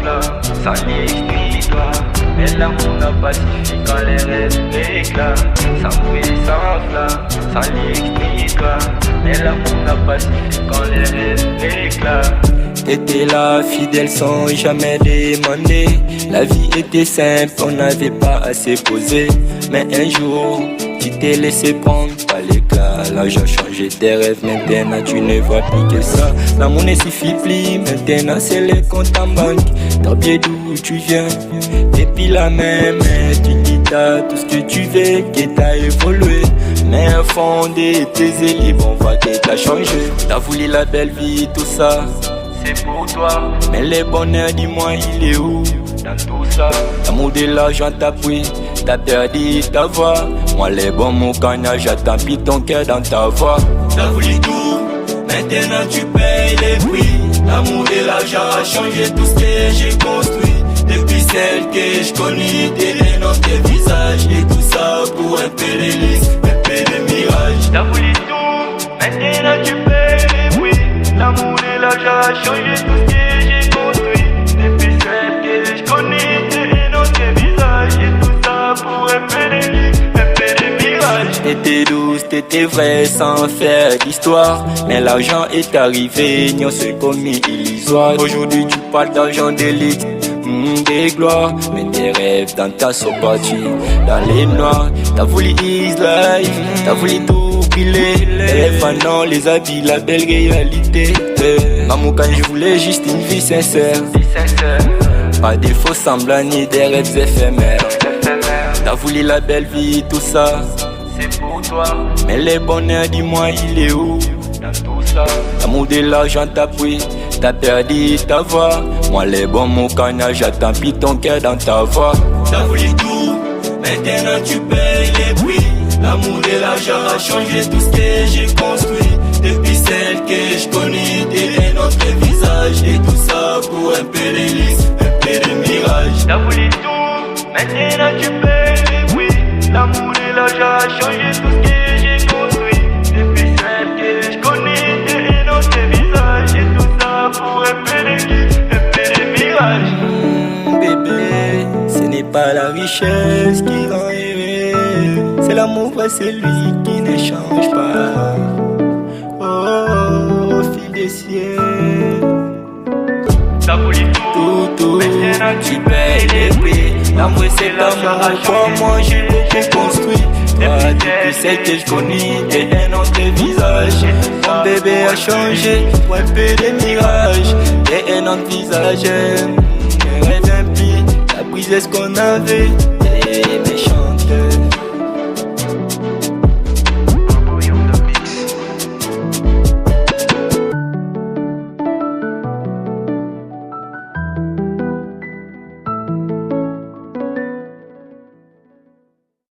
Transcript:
flamme, sans l'histoire. Mais l'amour n'a pas suffi quand les rêves éclatent. Sans bruit, sans flamme, sans l'histoire. Mais l'amour n'a pas suffi quand les rêves éclatent. T'étais là, fidèle sans jamais demander. La vie était simple, on n'avait pas à se poser. Mais un jour, tu t'es laissé prendre par l'éclat. L'âge a changé tes rêves, maintenant tu ne vois plus que ça. L'amour ne suffit plus, maintenant c'est les comptes en banque. T'as oublié d'où tu viens, et puis la même. Tu dis t'as tout ce que tu veux, que t'as évolué. Mais au fond de tes élibres, on voit que t'as changé. T'as voulu la belle vie, tout ça, c'est pour toi. Mais le bonheur, dis-moi, il est où dans tout ça? L'amour de l'argent t'a pris, t'as perdu ta voix. Moi les bons mots quand j'attends pis ton cœur dans ta voix. T'as voulu tout, maintenant tu payes les prix. L'amour de l'argent a changé tout ce que j'ai construit. Depuis celle que je connais, t'es dans tes visages. Et tout ça pour un peu de luxe, un peu de mirage. T'as voulu tout, maintenant tu payes les prix. L'amour de l'argent a changé tout ce que j'ai construit. Depuis celle que je connais, t'es dans tes visages. Et tout ça pour un peu de luxe, un peu de mirage. T'étais douce, t'étais vraie sans faire d'histoire. Mais l'argent est arrivé, n'y se commis illusoire. Aujourd'hui tu parles d'argent d'élite, des gloires. Mais tes rêves dans ta sont partis dans les noirs. T'as voulu Israël, t'as voulu tout piler. Les fanons, les habits, la belle réalité. Maman quand je voulais juste une vie sincère. Pas des faux semblants ni des rêves éphémères. T'as voulu la belle vie, tout ça, c'est pour toi. Mais le bonheur, dis-moi, il est où dans tout ça? L'amour de l'argent t'a pris, t'as perdu ta voix. Moi les bons mots quand j'attends pis ton cœur dans ta voix. T'as voulu tout, maintenant tu payes les prix. L'amour de l'argent a changé tout ce que j'ai construit. Depuis celle que je connais, t'es dans tes visages. Et tout ça pour un peu de luxe, un peu de mirage. T'as voulu tout, maintenant tu payes les prix. L'amour de l'argent a changé tout ce que j'ai construit. Depuis celle que je connais, t'es dans tes visages. Et tout ça pour un peu de luxe, un peu de mirage. Bébé, ce n'est pas la richesse qui rend heureux. C'est l'amour, c'est lui qui ne change pas. Oh, fille des cieux. T'as voulu tout, maintenant tu payes les prix. L'amour c'est l'amour, comme moi j'ai beaucoup construit. Toi, depuis celle que je connais, t'es dans tes visages. Mon bébé a changé pour un peu de mirage. T'es dans tes visages, ne rêve plus. T'as brisé ce qu'on avait, t'es méchante.